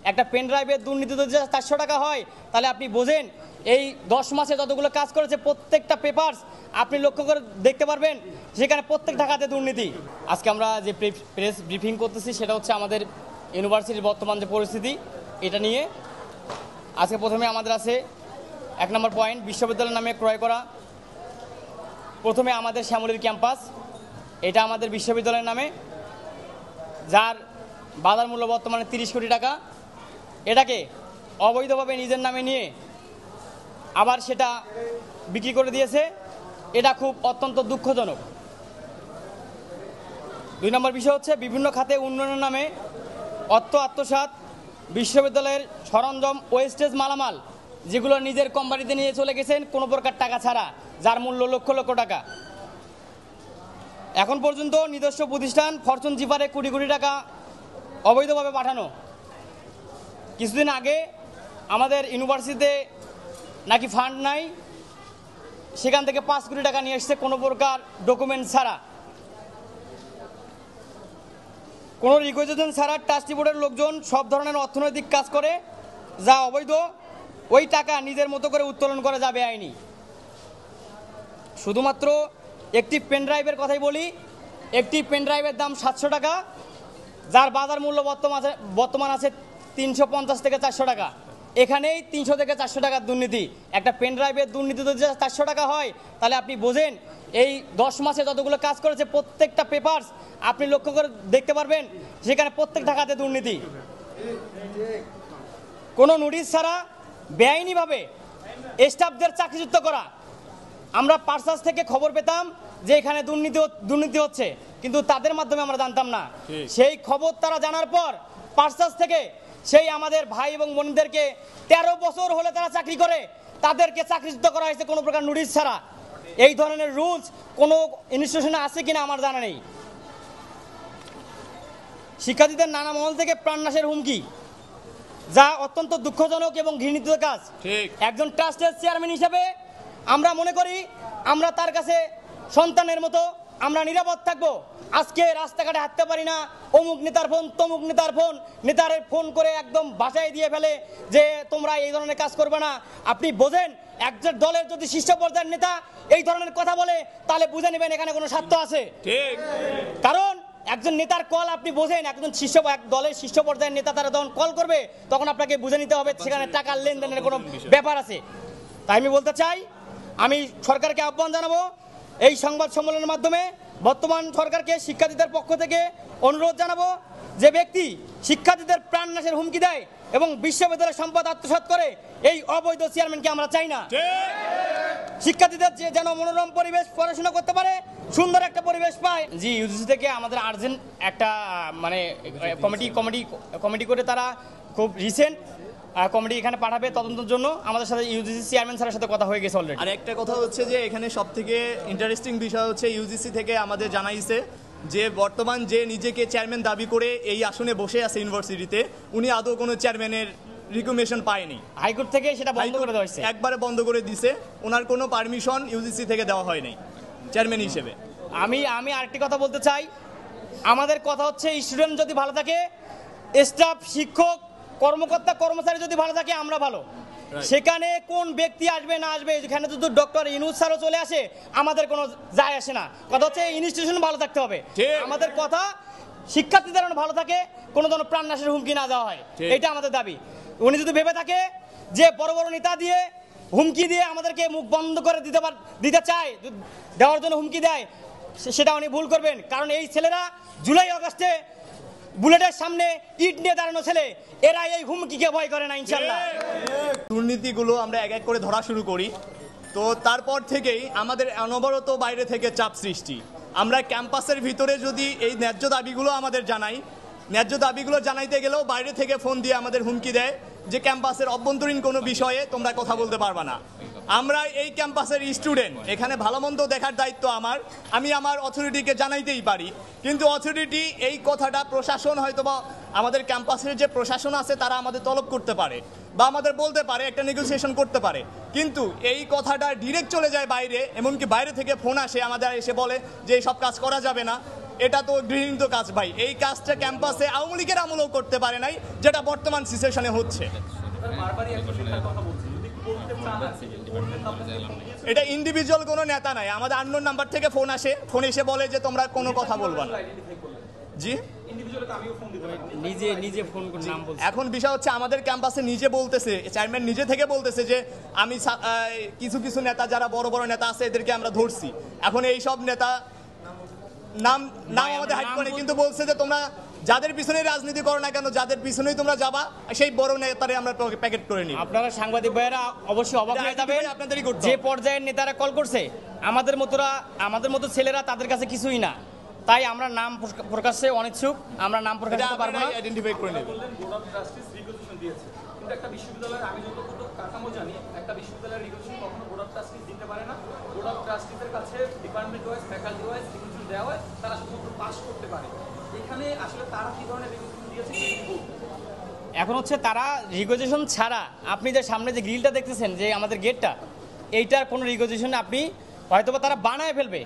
একটা পেন ড্রাইভের দুর্নীতি যদি 400 টাকা হয়, তাহলে আপনি বোঝেন এই 10 মাসে যতগুলো কাজ করেছে প্রত্যেকটা পেপারস আপনি লক্ষ্য করে দেখতে পারবেন, সেখানে প্রত্যেক ঢাকাতে দুর্নীতি। আজকে আমরা যে প্রেস ব্রিফিং করতেছি সেটা হচ্ছে আমাদের ইউনিভার্সিটির বর্তমান যে পরিস্থিতি এটা নিয়ে। আজকে প্রথমে আমাদের আছে 1 নম্বর পয়েন্ট, বিশ্ববিদ্যালয়ের নামে ক্রয় করা। প্রথমে আমাদের শ্যামলীর ক্যাম্পাস, এটা আমাদের বিশ্ববিদ্যালয়ের নামে, যার বাজার মূল্য বর্তমানে 30 কোটি টাকা। এটাকে অবৈধভাবে নিজের নামে নিয়ে আবার সেটা বিক্রি করে দিয়েছে, এটা খুব অত্যন্ত দুঃখজনক। 2 নম্বর বিষয় হচ্ছে বিভিন্ন খাতে উন্নয়নের নামে অর্থ আত্মসাৎ, বিশ্ববিদ্যালয়ের সরঞ্জাম ওয়েস্টেজ মালামাল যেগুলো নিজের কোম্পানিতে নিয়ে চলে গেছেন কোনো প্রকার টাকা ছাড়া, যার মূল্য লক্ষ লক্ষ টাকা। এখন পর্যন্ত নিজস্ব প্রতিষ্ঠান ফরচুন জিপারে কোটি কোটি টাকা অবৈধভাবে পাঠানো। কিছুদিন আগে আমাদের ইউনিভার্সিটিতে নাকি ফান্ড নাই, সেখান থেকে 5 কোটি টাকা নিয়ে এসছে কোনো প্রকার ডকুমেন্ট ছাড়া, কোনো রিকোয়েশন ছাড়া। ট্রাস্টি বোর্ডের লোকজন সব ধরনের অর্থনৈতিক কাজ করে যা অবৈধ, ওই টাকা নিজের মতো করে উত্তোলন করা যাবে আইনি। শুধুমাত্র একটি পেন ড্রাইভের কথাই বলি, একটি পেন ড্রাইভের দাম 700 টাকা, যার বাজার মূল্য বর্তমান আছে 350 থেকে 400 টাকা। এখানেই 300 থেকে 400 টাকার দুর্নীতি। একটা পেন ড্রাইভের দুর্নীতি যদি 400 টাকা হয়, তাহলে আপনি বোঝেন এই 10 মাসে যতগুলো কাজ করেছে প্রত্যেকটা পেপারস আপনি লক্ষ্য করে দেখতে পারবেন, সেখানে প্রত্যেক ঢাকাতে দুর্নীতি। কোনো নোটিশ ছাড়া বেআইনিভাবে স্টাফদের চাকরিচ্যুত করা। আমরা পার্সাস থেকে খবর পেতাম যে এখানে দুর্নীতি হচ্ছে, কিন্তু তাদের মাধ্যমে আমরা জানতাম না। সেই খবর তারা জানার পর পার্সাস থেকে সেই আমাদের ভাই এবং বোনদেরকে 13 বছর হলে তারা চাকরি করে, তাদেরকে চাকরিচ্যুত করা হয়েছে কোনো প্রকার নোটিশ ছাড়া। এই ধরনের রুলস কোনো ইনস্টিটিউশনে আছে কিনা আমার জানা নেই। শিক্ষার্থীদের নানা মহল থেকে প্রাণনাশের হুমকি, যা অত্যন্ত দুঃখজনক এবং ঘৃণিত কাজ। একজন ট্রাস্টের চেয়ারম্যান হিসেবে আমরা মনে করি আমরা তার কাছে সন্তানের মতো আমরা নিরাপদ থাকবো। আজকে রাস্তাঘাটে হাঁটতে পারি না, অমুক নেতার ফোন তমুক নেতার ফোন, নেতারে ফোন করে একদম বাসায় দিয়ে ফেলে যে তোমরা এই ধরনের কাজ করবে না। আপনি বোঝেন একজন দলের যদি শীর্ষ পর্যায়ের নেতা এই ধরনের কথা বলে, তাহলে বুঝে নেবেন এখানে কোনো স্বার্থ আছে। কারণ একজন নেতার কল আপনি বোঝেন, একজন দলের শীর্ষ পর্যায়ের নেতা তারা যখন কল করবে তখন আপনাকে বুঝে নিতে হবে সেখানে টাকার লেনদেনের কোনো ব্যাপার আছে। তাই আমি বলতে চাই, আমি সরকারকে আহ্বান জানাবো এই সংবাদ সম্মেলনের মাধ্যমে, বর্তমান সরকারকে শিক্ষার্থীদের পক্ষ থেকে অনুরোধ জানাবো, যে ব্যক্তি শিক্ষার্থীদের প্রাণনাশের হুমকি দেয় এবং বিশ্ববিদ্যালয়ের সম্পদ আত্মসাৎ করে, এই অবৈধ চেয়ারম্যানকে আমরা চাই না। শিক্ষার্থীদের যেন মনোরম পরিবেশ পড়াশোনা করতে পারে, সুন্দর একটা পরিবেশ পায়। জি, ইউজিসি থেকে আমাদের আর্জেন্ট একটা মানে কমিটি করে তারা খুব রিসেন্ট কমিটি এখানে পাঠাবে তদন্তের জন্য। আমাদের সাথে ইউজিসি চেয়ারম্যান স্যারের সাথে কথা হয়ে গেছে অলরেডি। আর একটা কথা হচ্ছে যে এখানে সব থেকে ইন্টারেস্টিং বিষয় হচ্ছে ইউজিসি থেকে আমাদের জানাইছে যে বর্তমান যে নিজেকে চেয়ারম্যান দাবি করে এই আসনে বসে আছে ইউনিভার্সিটিতে, উনি আদৌ কোনো চেয়ারম্যানের রিকমেন্ডেশন পায়নি। হাইকোর্ট থেকে সেটা বন্ধ করে দেওয়া হয়েছে, একবারে বন্ধ করে দিছে। ওনার কোনো পারমিশন ইউজিসি থেকে দেওয়া হয়নি চেয়ারম্যান হিসেবে। আমি আরেকটি কথা বলতে চাই, আমাদের কথা হচ্ছে স্টুডেন্ট যদি ভালো থাকে, স্টাফ শিক্ষক কর্মকর্তা কর্মচারী যদি ভালো থাকে, আমরা ভালো। সেখানে কোন ব্যক্তি আসবে না আসবে, যেখানে যদি ডক্টর ইউনূস স্যারও চলে আসে আমাদের কোনো যায় আসে না। কথা হচ্ছে ইনস্টিটিউশন ভালো থাকতে হবে। আমাদের কথা শিক্ষার্থীদের ভালো থাকে, কোনো ধরনের প্রাণনাশের হুমকি না দেওয়া হয়, এটা আমাদের দাবি। উনি যদি ভেবে থাকে যে বড় বড় নেতা দিয়ে হুমকি দিয়ে আমাদেরকে মুখ বন্ধ করে দিতে চায়, দেওয়ার জন্য হুমকি দেয়, সেটা উনি ভুল করবেন। কারণ এই ছেলেরা জুলাই আগস্টে বুলেটের সামনে ইট নিয়ে দাঁড়ানো ছেলে, এরা এই হুমকিকে ভয় করে না ইনশাল্লাহ। দুর্নীতিগুলো আমরা এক এক করে ধরা শুরু করি, তো তারপর থেকেই আমাদের অনবরত বাইরে থেকে চাপ সৃষ্টি। আমরা ক্যাম্পাসের ভিতরে যদি এই ন্যায্য দাবিগুলো আমাদের জানাই, ন্যায্য দাবিগুলো জানাইতে গেলেও বাইরে থেকে ফোন দিয়ে আমাদের হুমকি দেয় যে ক্যাম্পাসের অভ্যন্তরীণ কোনো বিষয়ে তোমরা কথা বলতে পারবা না। আমরা এই ক্যাম্পাসের স্টুডেন্ট, এখানে ভালো মন্দ দেখার দায়িত্ব আমি আমার অথরিটিকে জানাইতেই পারি, কিন্তু অথরিটি এই কথাটা প্রশাসন হয়তোবা আমাদের ক্যাম্পাসের যে প্রশাসন আছে তারা আমাদের তলব করতে পারে বা আমাদের বলতে পারে, একটা নেগোসিয়েশন করতে পারে, কিন্তু এই কথাটা ডিরেক্ট চলে যায় বাইরে। এমনকি বাইরে থেকে ফোন আসে আমাদের, এসে বলে যে সব কাজ করা যাবে না। এটা তো গৃহীত কাজ ভাই। এই কাজটা ক্যাম্পাসে আওয়ামী লীগের আমলেও করতে পারে নাই, যেটা বর্তমান সিচুয়েশনে হচ্ছে। এটা ইন্ডিভিজুয়াল কোনো নেতা নাই, আমাদের আননোন নাম্বার থেকে ফোন আসে, ফোন এসে বলে যে তোমরা কোনো কথা বলবা না। জি, নিজে ফোন করে নাম বলছে। এখন বিষয় হচ্ছে আমাদের ক্যাম্পাসে নিজে বলতেছে, চেয়ারম্যান নিজে থেকে বলতেছে যে আমি কিছু কিছু নেতা যারা বড় বড় নেতা আছে এদেরকে আমরা ধরছি। এখন এই সব নেতা নাম আমাদের হাইড করে, কিন্তু বলছে যে তোমরা যাদের পিছনে রাজনীতি করো না কেন, যাদের পিছনেই তোমরা যাবা, সেই বড় নেতারে আমরা প্যাকেট করে নিই। আপনারা সাংবাদিক ভাইয়েরা অবশ্যই অবাক হয়ে যাবেন, আপনাদেরই করতে যে হবে। পর্যায়ের নেতারা কল করছে আমাদের মতো ছেলেরা তাদের কাছে কিছুই না, তাই আমরা নাম প্রকাশে অনিচ্ছুক, আমরা নাম প্রকাশ করতে পারবো না। আইডেন্টিফাই করে নেব। কিন্তু একটা বিশ্ববিদ্যালয়ের, আমি যতটুকু কাঠামো জানি, একটা বিশ্ববিদ্যালয়ের রিকগনিশন কখনো বোর্ড অফ ট্রাস্টিজ দিতে পারে না। বোর্ড অফ ট্রাস্টিজের কাছে department wise, faculty wise recognition দেওয়া হয়, তারা শুধুমাত্র পাস করতে পারে। এখানে আসলে তারা কি ধরনের রিকগনিশন দিয়েছে এখন হচ্ছে তারা রিকগনিশন ছাড়া, আপনি যে সামনে যে গ্রিলটা দেখতেছেন, যে আমাদের গেটটা, এইটার কোনো রিকগনিশন আপনি হয়তোবা তারা বানায় ফেলবে।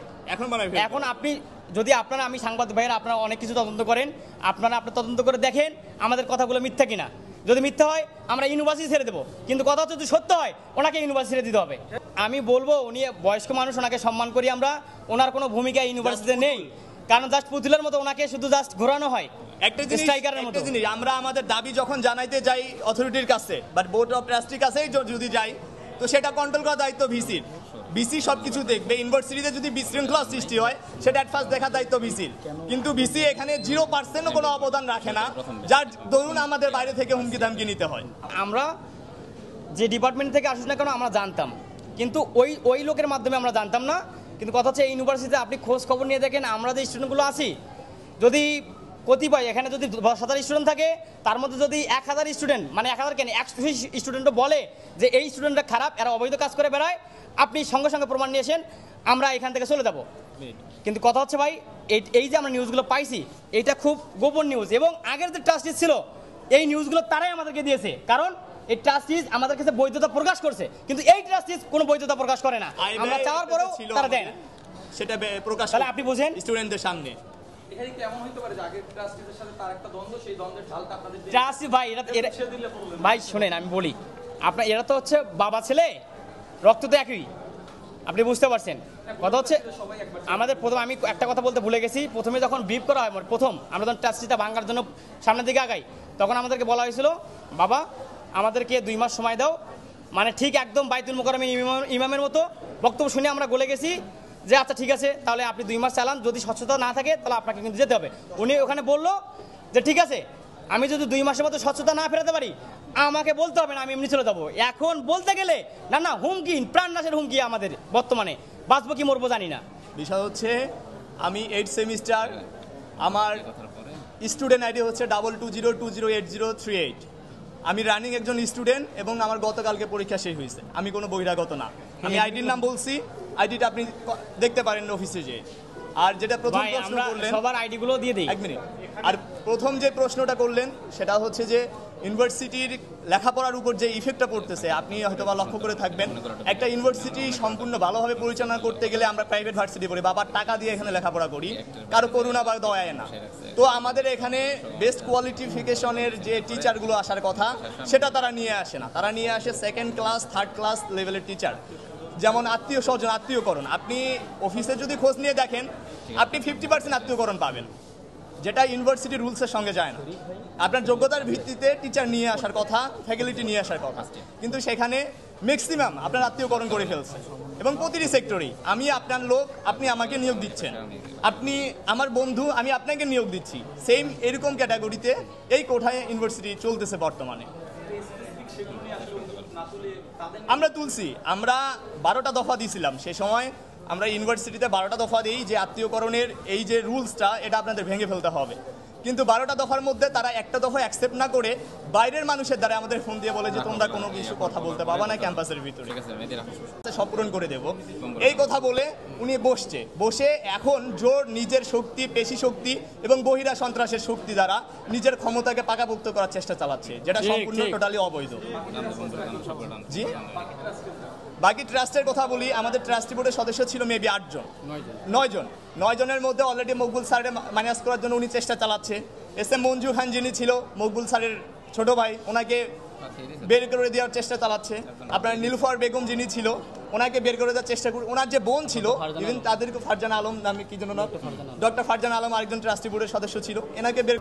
এখন আপনি যদি আমি সাংবাদিক ভাইয়েরা, আপনারা অনেক কিছু তদন্ত করেন, আপনারা তদন্ত করে দেখেন আমাদের কথাগুলো মিথ্যা কিনা। যদি মিথ্যা হয় আমরা ইউনিভার্সিটি ছেড়ে দেবো, কিন্তু কথা হচ্ছে যদি সত্য হয় ওনাকে ইউনিভার্সিটি ছেড়ে দিতে হবে। আমি বলবো উনি বয়স্ক মানুষ, ওনাকে সম্মান করি আমরা, ওনার কোনো ভূমিকা ইউনিভার্সিটিতে নেই, কারণ জাস্ট পুতুলের মতো ওনাকে শুধু জাস্ট ঘোরানো হয় একটা জিনিস, আমরা আমাদের দাবি যখন জানাইতে যাই অথরিটির কাছে, বাট বোর্ড অফ ট্রাস্টির কাছেই যদি যাই, তো সেটা কন্ট্রোল করার দায়িত্ব ভিসির। ভিসি সবকিছু দেখবে। ইউনিভার্সিটিতে যদি বিশৃঙ্খলা সৃষ্টি হয় সেটা অ্যাট ফার্স্ট দেখার দায়িত্ব ভিসির, কিন্তু ভিসি এখানে 0% কোনো অবদান রাখে না, যার দরুন আমাদের বাইরে থেকে হুমকি দামকি নিতে হয়। আমরা যে ডিপার্টমেন্ট থেকে আসুক না কেন আমরা জানতাম, কিন্তু ওই লোকের মাধ্যমে আমরা জানতাম না। কিন্তু কথা হচ্ছে এই ইউনিভার্সিটিতে আপনি খোঁজ খবর নিয়ে দেখেন, আমরা যে স্টুডেন্টগুলো আছি, যদি কতিপয় এখানে যদি 10,000 স্টুডেন্ট থাকে, তার মধ্যে যদি 1,000 স্টুডেন্ট, মানে 1,000 কেন 100 স্টুডেন্টও বলে যে এই স্টুডেন্টরা খারাপ, এরা অবৈধ কাজ করে বেড়ায়, আপনি সঙ্গে সঙ্গে প্রমাণ নিয়ে এসেন, আমরা এখান থেকে চলে যাব। কিন্তু কথা হচ্ছে ভাই, এই যে আমরা নিউজগুলো পাইছি, এইটা খুব গোপন নিউজ, এবং আগের যে ট্রাস্টিজ ছিল এই নিউজগুলো তারাই আমাদেরকে দিয়েছে, কারণ এই ট্রাস্টিজ আমাদের কাছে বৈধতা প্রকাশ করছে, কিন্তু এই ট্রাস্টিজ কোনো বৈধতা প্রকাশ করে না, আমরা চাওয়ার পরেও তারা দেয় না। সেটা প্রকাশ, তাহলে আপনি বুঝেন স্টুডেন্টদের সামনে এখানে কি এমন হতে পারে যে আগের ট্রাস্টিজের সাথে তার একটা দ্বন্দ্ব, সেই দ্বন্দ্বের ঢালটা আপনাদের ট্রাস্টি ভাই, ভাই শোনেন আমি বলি, এরা তো হচ্ছে বাবা ছেলে, রক্ত তো একই, আপনি বুঝতে পারছেন। কথা হচ্ছে আমাদের আমি একটা কথা বলতে ভুলে গেছি, প্রথমে যখন ব্রিফ করা হয়, আমরা যখন ট্রাস্টিটা ভাঙার জন্য সামনের দিকে আগাই, তখন আমাদেরকে বলা হয়েছিল বাবা আমাদেরকে 2 মাস সময় দাও, মানে ঠিক একদম বাইতুল মুকাররমে ইমামের মতো বক্তব্য শুনে আমরা গলে গেছি যে আচ্ছা ঠিক আছে, তাহলে আপনি 2 মাস চালান, যদি স্বচ্ছতা না থাকে তাহলে আপনাকে কিন্তু যেতে হবে। উনি ওখানে বললো যে ঠিক আছে, আমি যদি 2 মাসের মতো স্বচ্ছতা না ফেরাতে পারি আমাকে বলতে হবে না, আমি এমনি চলে যাবো। এখন বলতে গেলে না হুমকি, প্রাণনাশের হুমকি আমাদের, বর্তমানে বাঁচবো কি মরবো জানি না। বিষয় হচ্ছে আমি 8 সেমিস্টার, আমার স্টুডেন্ট আইডি হচ্ছে 22020808। আমি রানিং একজন স্টুডেন্ট, এবং আমার গতকালকে পরীক্ষা শেষ হয়েছে। আমি কোনো বহিরাগত না, আমি আইডির নাম বলছি, আইডিটা আপনি দেখতে পারেন অফিসে যেয়ে। আর যেটা প্রথম প্রশ্ন করলেন, সবার আইডি গুলো দিয়ে দিই, 1 মিনিট। আর প্রথম যে প্রশ্নটা করলেন সেটা হচ্ছে যে ইউনিভার্সিটির লেখাপড়ার উপর যে ইফেক্টটা পড়তেছে, আপনি হয়তো বা লক্ষ্য করে থাকবেন, একটা ইউনিভার্সিটি সম্পূর্ণ ভালোভাবে পরিচালনা করতে গেলে আমরা প্রাইভেট ভার্সিটি পড়ি, বাবার টাকা দিয়ে এখানে লেখাপড়া করি, কারো করুণা বা দয়ায় না। তো আমাদের এখানে বেস্ট কোয়ালিফিকেশনের যে টিচারগুলো আসার কথা সেটা তারা নিয়ে আসে না, তারা নিয়ে আসে 2nd ক্লাস 3rd ক্লাস লেভেলের টিচার। যেমন আত্মীয় স্বজন, আত্মীয়করণ, আপনি অফিসে যদি খোঁজ নিয়ে দেখেন আপনি 50% আত্মীয়করণ পাবেন, যেটা ইউনিভার্সিটি রুলসের সঙ্গে যায় না। আপনার যোগ্যতার ভিত্তিতে টিচার নিয়ে আসার কথা, ফ্যাকাল্টি নিয়ে আসার কথা, কিন্তু সেখানে ম্যাক্সিমাম আপনার আত্মীয়করণ করে ফেলছে। এবং প্রতিটি সেক্টরেই আমি আপনার লোক, আপনি আমাকে নিয়োগ দিচ্ছেন, আপনি আমার বন্ধু, আমি আপনাকে নিয়োগ দিচ্ছি, সেম এরকম ক্যাটাগরিতে এই কোঠায় ইউনিভার্সিটি চলতেছে বর্তমানে। আমরা তুলছি, আমরা 12টা দফা দিয়েছিলাম সে সময়, আমরা ইউনিভার্সিটিতে 12টা দফা দিই যে আত্মীয়করণের এই যে রুলসটা এটা আপনাদের ভেঙে ফেলতে হবে, কিন্তু 12টা দফার মধ্যে তারা একটা দফা অ্যাকসেপ্ট না করে বাইরের মানুষের দ্বারা আমাদের ফোন দিয়ে বলে যে তোমরা কোনো কিছু কথা বলতে পারবা না ক্যাম্পাসের ভিতরে, সব পূরণ করে দেব এই কথা বলে উনি বসে এখন জোর নিজের শক্তি, পেশি শক্তি এবং বহিরা সন্ত্রাসের শক্তি দ্বারা নিজের ক্ষমতাকে পাকাপোক্ত করার চেষ্টা চালাচ্ছে, যেটা সম্পূর্ণ টোটালি অবৈধ। জি, বাকি ট্রাস্টের কথা বলি, আমাদের ট্রাস্টি বোর্ডের সদস্য ছিল মেবি 9 জনের মধ্যে অলরেডি মকবুল স্যারের মাইনাস করার জন্য উনি চেষ্টা চালাচ্ছে। SM মঞ্জু খান যিনি ছিল মকবুল স্যারের ছোট ভাই, ওনাকে বের করে দেওয়ার চেষ্টা চালাচ্ছে। আপনার নীলুফার বেগম যিনি ছিল ওনাকে বের করে দেওয়ার চেষ্টা করে, ওনার যে বোন ছিল ইভেন তাদেরকে ফারজানা আলম নামে কি জন্য ডক্টর ফারজানা আলম আরেকজন ট্রাস্টি বোর্ডের সদস্য ছিল, এনাকে বের